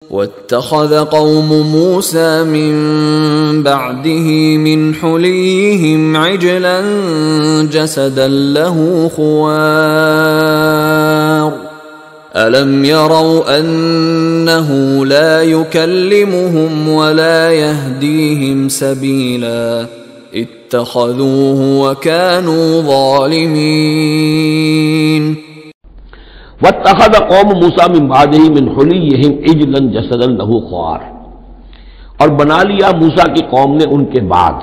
واتخذ قوم موسى من بعده من حليهم عجلا جسدا له خوار ألم يروا أنه لا يكلمهم ولا يهديهم سبيلا اتخذوه وكانوا ظالمين واتخذ قوم موسیٰ من بعدہ من حلیہم عجلا جسدا لہ خوار، اور بنا لیا موسیٰ کی قوم نے ان کے بعد۔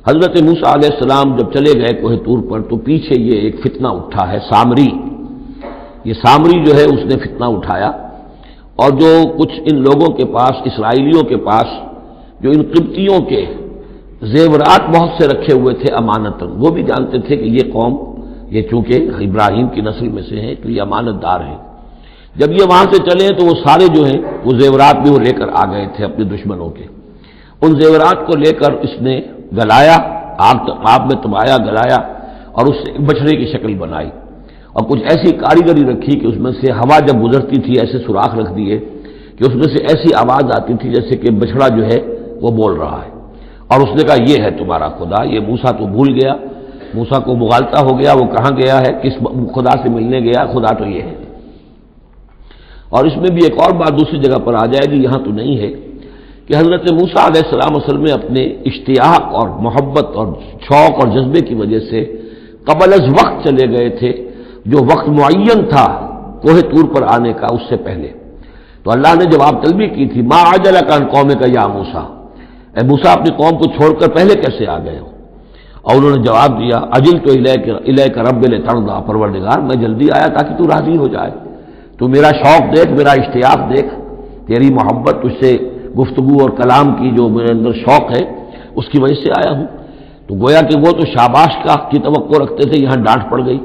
حضرت موسیٰ علیہ السلام جب چلے گئے کوہ طور پر تو پیچھے یہ ایک فتنہ اٹھا ہے سامری، یہ سامری جو ہے اس نے فتنہ اٹھایا، اور جو کچھ ان لوگوں کے پاس، اسرائیلیوں کے پاس، جو ان قبطیوں کے زیورات بہت سے رکھے ہوئے تھے امانتاً، وہ بھی جانتے تھے کہ یہ قوم، یہ چونکہ ابراہیم کی نسل میں سے ہیں تو یہ امانت دار ہیں، جب یہ وہاں سے چلے تو وہ سارے جو ہیں وہ زیورات بھی وہ لے کر آ گئے تھے اپنے دشمنوں کے۔ ان زیورات کو لے کر اس نے گلایا، آگ میں تبایا، گلایا، اور اس سے ایک بچھڑے کی شکل بنائی، اور کچھ ایسی کاریگری رکھی کہ اس میں سے ہوا جب گزرتی تھی ایسے سوراخ رکھ دیے کہ اس میں سے ایسی آواز آتی تھی جیسے کہ بچھڑا جو ہے وہ بول رہا ہے، اور اس نے کہا یہ ہے تمہارا خدا۔ یہ موسیٰ تو بھول گیا، موسیٰ کو مغالطہ ہو گیا، وہ کہاں گیا ہے، کس خدا سے ملنے گیا، خدا تو یہ ہے۔ اور اس میں بھی ایک اور بات دوسری جگہ پر آ جائے گی، یہاں تو نہیں ہے، کہ حضرت موسیٰ علیہ السلام اصل میں اپنے اشتیاق اور محبت اور شوق اور جذبے کی وجہ سے قبل از وقت چلے گئے تھے، جو وقت معین تھا کوہ طور پر آنے کا اس سے پہلے۔ تو اللہ نے جواب طلبی کی تھی، ما عجلک عن قومک یا موسیٰ، اے موسیٰ اپنی قوم کو چھوڑ کر پہلے کیسے آ گئے ہو؟ اور انہوں نے جواب دیا، اجل تو الیک رب لترضی، پروردگار میں جلدی آیا تاکہ تو راضی ہو جائے، تو میرا شوق دیکھ، میرا اشتیاق دیکھ، تیری محبت، تجھ سے گفتگو اور کلام کی جو میرے اندر شوق ہے اس کی وجہ سے آیا ہوں۔ تو گویا کہ وہ تو شاباش کی توقع رکھتے تھے، یہاں ڈانٹ پڑ گئی۔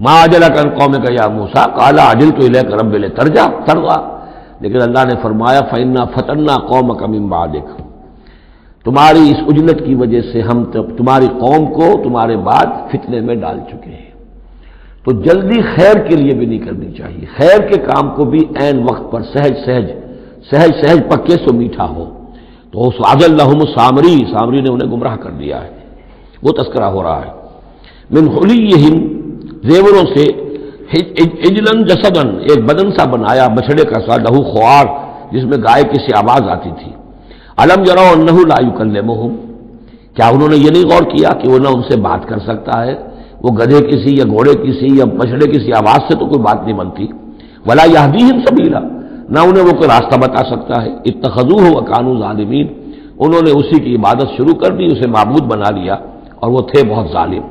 ما عجلک عن قومک یا موسیٰ قال عجلت الیک رب لترضی، لیکن اللہ نے فرمایا فإنا فتنا قومک من بعدک، تمہاری اس عجلت کی وجہ سے ہم تمہاری قوم کو تمہارے بعد فتنے میں ڈال چکے ہیں۔ تو جلدی خیر کے لیے بھی نہیں کرنی چاہیے، خیر کے کام کو بھی عین وقت پر سہج سہج پکے سو میٹھا ہو۔ تو اس اضلهم سامری نے انہیں گمراہ کر دیا ہے، وہ تذکرہ ہو رہا ہے۔ من حلیہم، زیوروں سے، عجلا جسدا، ایک بدن سا بنایا بچھڑے کا سا، لہو خوار، جس میں گائے کی سی آواز آتی تھی۔ الم یروا انہ لا یکلمہم، کیا انہوں نے یہ نہیں غور کیا کہ وہ نہ ان سے بات کر سکتا ہے، وہ گدھے کسی یا گھوڑے کسی یا بچھڑے کسی آواز سے تو کوئی بات نہیں بنتی، ولا یہدیہم سبیلا، نہ انہیں وہ کوئی راستہ بتا سکتا ہے۔ اتخذوہ وکانوا ظالمین، انہوں نے اسی کی عبادت شروع کر دی، اسے معبود بنا لیا اور وہ تھے بہت ظالم۔